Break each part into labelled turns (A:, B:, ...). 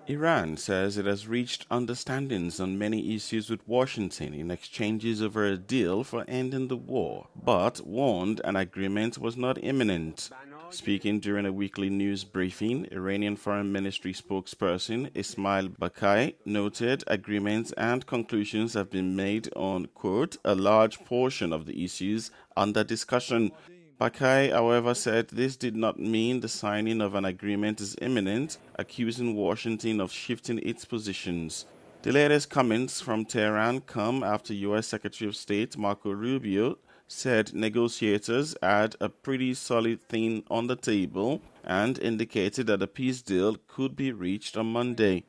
A: Iran says it has reached understandings on many issues with Washington in exchanges over a deal for ending the war, but warned an agreement was not imminent. Speaking during a weekly news briefing, Iranian Foreign Ministry spokesperson Ismail Bakai noted agreements and conclusions have been made on, quote, a large portion of the issues under discussion. Bakai, however, said this did not mean the signing of an agreement is imminent, accusing Washington of shifting its positions. The latest comments from Tehran come after U.S. Secretary of State Marco Rubio said negotiators had a pretty solid thing on the table and indicated that a peace deal could be reached on Monday.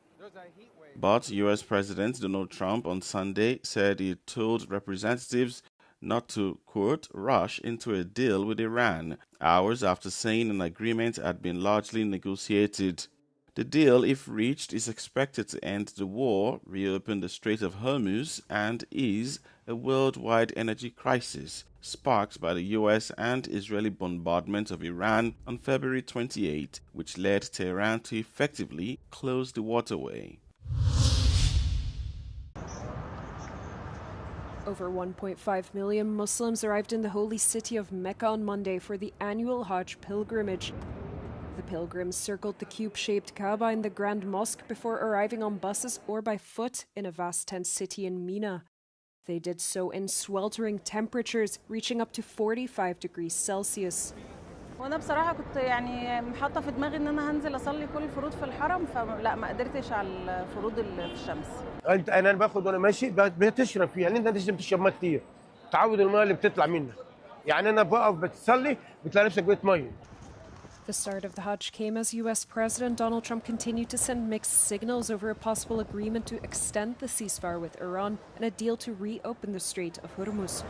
A: But U.S. President Donald Trump on Sunday said he told representatives not to, quote, rush into a deal with Iran, hours after saying an agreement had been largely negotiated. The deal, if reached, is expected to end the war, reopen the Strait of Hormuz, and ease a worldwide energy crisis sparked by the U.S. and Israeli bombardment of Iran on February 28, which led Tehran to effectively close the waterway.
B: Over 1.5 million Muslims arrived in the holy city of Mecca on Monday for the annual Hajj pilgrimage. The pilgrims circled the cube-shaped Kaaba in the Grand Mosque before arriving on buses or by foot in a vast tent city in Mina. They did so in sweltering temperatures, reaching up to 45 degrees Celsius.
C: وانا بصراحه كنت يعني حاطه في دماغي ان انا هنزل اصلي كل الفروض في الحرم فلا ما قدرتش على الفروض اللي في الشمس.
D: انا باخد وانا ماشي بتشرب فيها لان انت لازم تشرب ميه كتير تعود الميه اللي بتطلع منها يعني انا بقف بتصلي بتلاقي نفسك بقيت ميه.
B: The start of the Hajj came as US President Donald Trump continued to send mixed signals over a possible agreement to extend the ceasefire with Iran and a deal to reopen the Strait of Hormuz.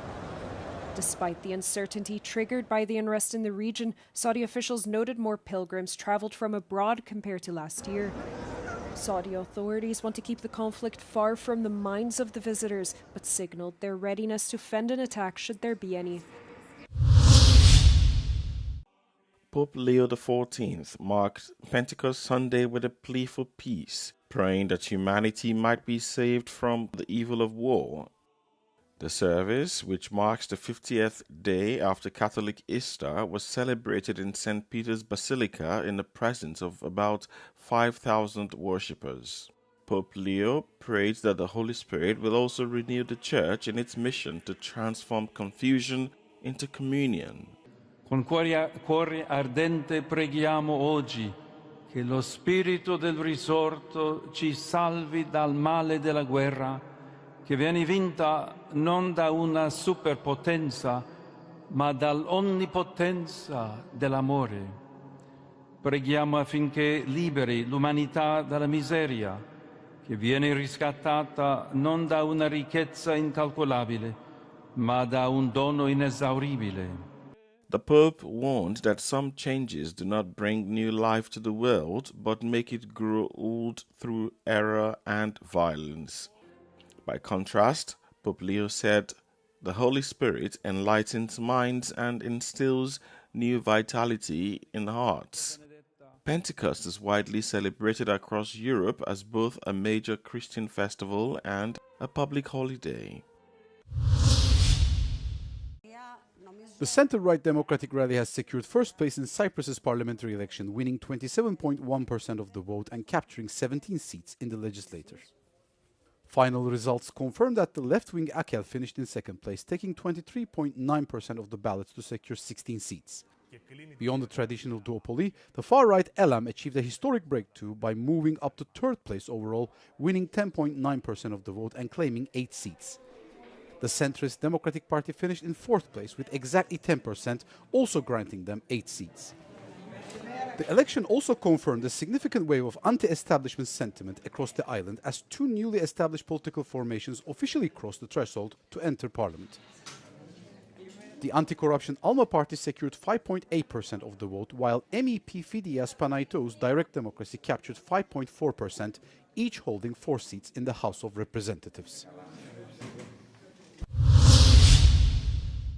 B: Despite the uncertainty triggered by the unrest in the region, Saudi officials noted more pilgrims traveled from abroad compared to last year. Saudi authorities want to keep the conflict far from the minds of the visitors, but signaled their readiness to fend an attack should there be any.
A: Pope Leo XIV marked Pentecost Sunday with a plea for peace, praying that humanity might be saved from the evil of war. The service, which marks the 50th day after Catholic Easter, was celebrated in St. Peter's Basilica in the presence of about 5,000 worshippers. Pope Leo prayed that the Holy Spirit will also renew the Church in its mission to transform confusion into communion.
E: Con cuore ardente preghiamo oggi che lo spirito del risorto ci salvi dal male della guerra, che viene vinta non da una superpotenza, ma dall'onnipotenza dell'amore. Preghiamo affinché liberi l'umanità dalla miseria, che viene riscattata non da una ricchezza incalcolabile, ma da un dono inesauribile.
A: The Pope warned that some changes do not bring new life to the world, but make it grow old through error and violence. By contrast, Pope Leo said, the Holy Spirit enlightens minds and instills new vitality in hearts. Pentecost is widely celebrated across Europe as both a major Christian festival and a public holiday.
F: The centre-right Democratic Rally has secured first place in Cyprus's parliamentary election, winning 27.1% of the vote and capturing 17 seats in the legislature. Final results confirm that the left-wing AKEL finished in second place, taking 23.9% of the ballots to secure 16 seats. Beyond the traditional duopoly, the far-right ELAM achieved a historic breakthrough by moving up to third place overall, winning 10.9% of the vote and claiming 8 seats. The centrist Democratic Party finished in fourth place with exactly 10%, also granting them 8 seats. The election also confirmed a significant wave of anti-establishment sentiment across the island as two newly established political formations officially crossed the threshold to enter parliament. The anti-corruption Alma party secured 5.8% of the vote, while MEP Fidias Panaitou's Direct Democracy captured 5.4%, each holding 4 seats in the House of Representatives.